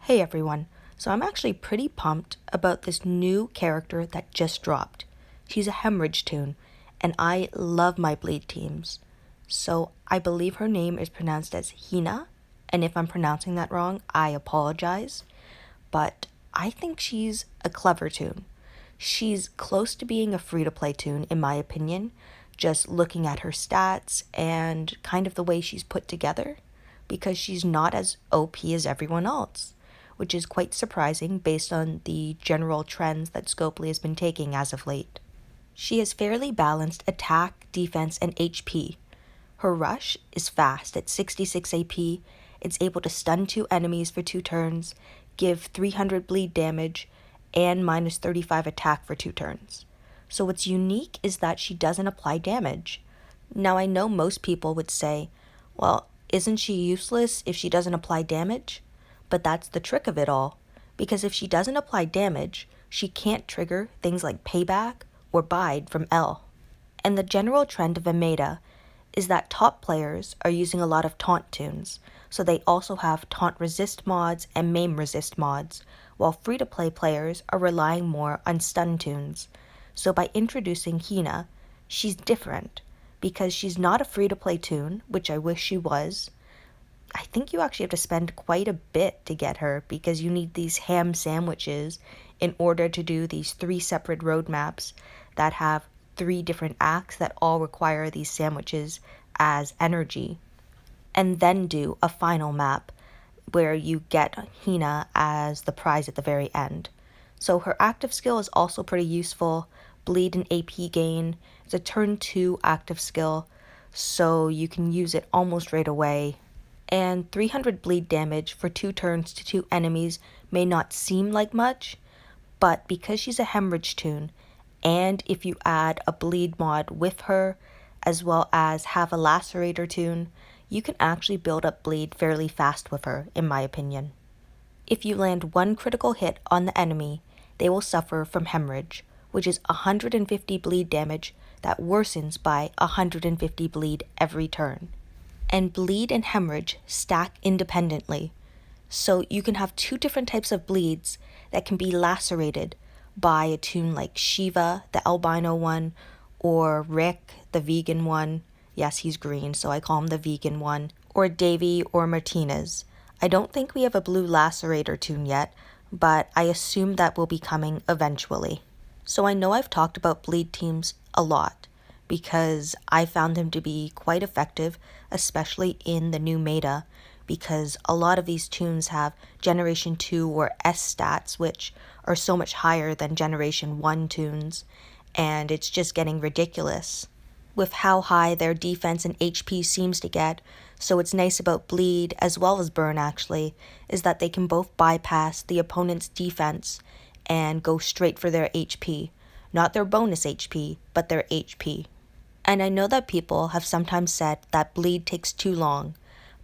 Hey everyone, so I'm actually pretty pumped about this new character that just dropped. She's a hemorrhage toon, and I love my bleed teams. So I believe her name is pronounced as Hina, and if I'm pronouncing that wrong, I apologize. But I think she's a clever toon. She's close to being a free-to-play toon, in my opinion, just looking at her stats and kind of the way she's put together, because she's not as OP as everyone else, which is quite surprising based on the general trends that Scopely has been taking as of late. She has fairly balanced attack, defense, and HP. Her rush is fast at 66 AP, it's able to stun 2 enemies for 2 turns, give 300 bleed damage, and minus 35 attack for 2 turns. So what's unique is that she doesn't apply damage. Now I know most people would say, well, isn't she useless if she doesn't apply damage? But that's the trick of it all, because if she doesn't apply damage, she can't trigger things like payback or bide from L. And the general trend of a meta is that top players are using a lot of taunt toons, so they also have taunt resist mods and maim resist mods, while free-to-play players are relying more on stun toons. So by introducing Hina, she's different, because she's not a free-to-play toon, which I wish she was. I think you actually have to spend quite a bit to get her, because you need these ham sandwiches in order to do these 3 separate roadmaps that have 3 different acts that all require these sandwiches as energy, and then do a final map where you get Hina as the prize at the very end. So her active skill is also pretty useful. Bleed and AP gain. It's a turn 2 active skill, so you can use it almost right away. And 300 bleed damage for 2 turns to 2 enemies may not seem like much, but because she's a hemorrhage toon, and if you add a bleed mod with her, as well as have a lacerator toon, you can actually build up bleed fairly fast with her, in my opinion. If you land 1 critical hit on the enemy, they will suffer from hemorrhage, which is 150 bleed damage that worsens by 150 bleed every turn. And bleed and hemorrhage stack independently, so you can have 2 different types of bleeds that can be lacerated by a toon like Shiva, the albino one, or Rick, the vegan one. Yes, he's green, so I call him the vegan one. Or Davy or Martinez. I don't think we have a blue lacerator toon yet, but I assume that will be coming eventually. So I know I've talked about bleed teams a lot, because I found them to be quite effective, especially in the new meta, because a lot of these toons have Generation 2 or S stats, which are so much higher than Generation 1 toons, and it's just getting ridiculous with how high their defense and HP seems to get. So what's nice about bleed, as well as burn actually, is that they can both bypass the opponent's defense and go straight for their HP. Not their bonus HP, but their HP. And I know that people have sometimes said that bleed takes too long,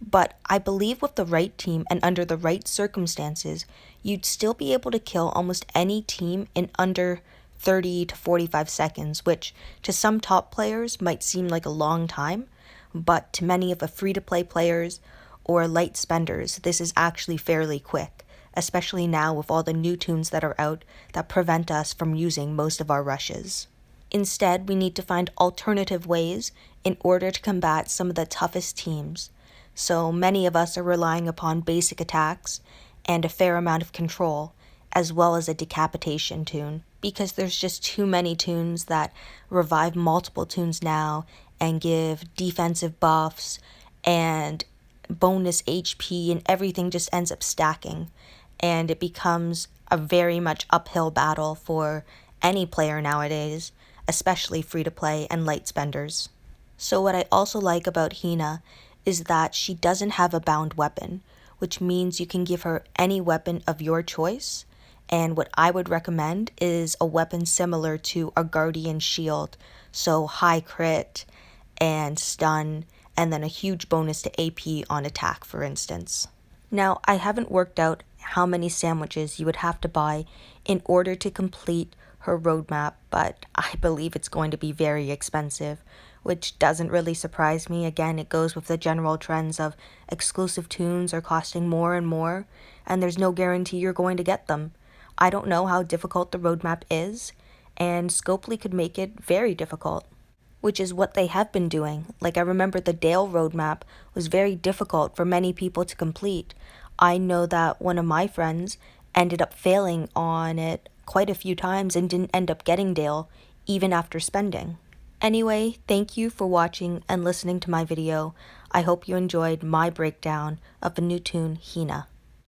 but I believe with the right team and under the right circumstances, you'd still be able to kill almost any team in under 30 to 45 seconds, which to some top players might seem like a long time, but to many of the free-to-play players or light spenders, this is actually fairly quick, especially now with all the new toons that are out that prevent us from using most of our rushes. Instead, we need to find alternative ways in order to combat some of the toughest teams. So many of us are relying upon basic attacks and a fair amount of control, as well as a decapitation toon, because there's just too many toons that revive multiple toons now and give defensive buffs and bonus HP, and everything just ends up stacking, and it becomes a very much uphill battle for any player nowadays, especially free-to-play and light spenders. So what I also like about Hina is that she doesn't have a bound weapon, which means you can give her any weapon of your choice. And what I would recommend is a weapon similar to a Guardian Shield, so high crit and stun, and then a huge bonus to AP on attack, for instance. Now, I haven't worked out how many sandwiches you would have to buy in order to complete her roadmap, but I believe it's going to be very expensive, which doesn't really surprise me. Again, it goes with the general trends of exclusive toons are costing more and more, and there's no guarantee you're going to get them. I don't know how difficult the roadmap is, and Scopely could make it very difficult, which is what they have been doing. Like, I remember the Dale roadmap was very difficult for many people to complete. I know that one of my friends ended up failing on it quite a few times and didn't end up getting Dale even after spending. Anyway, thank you for watching and listening to my video. I hope you enjoyed my breakdown of the new toon, Hina.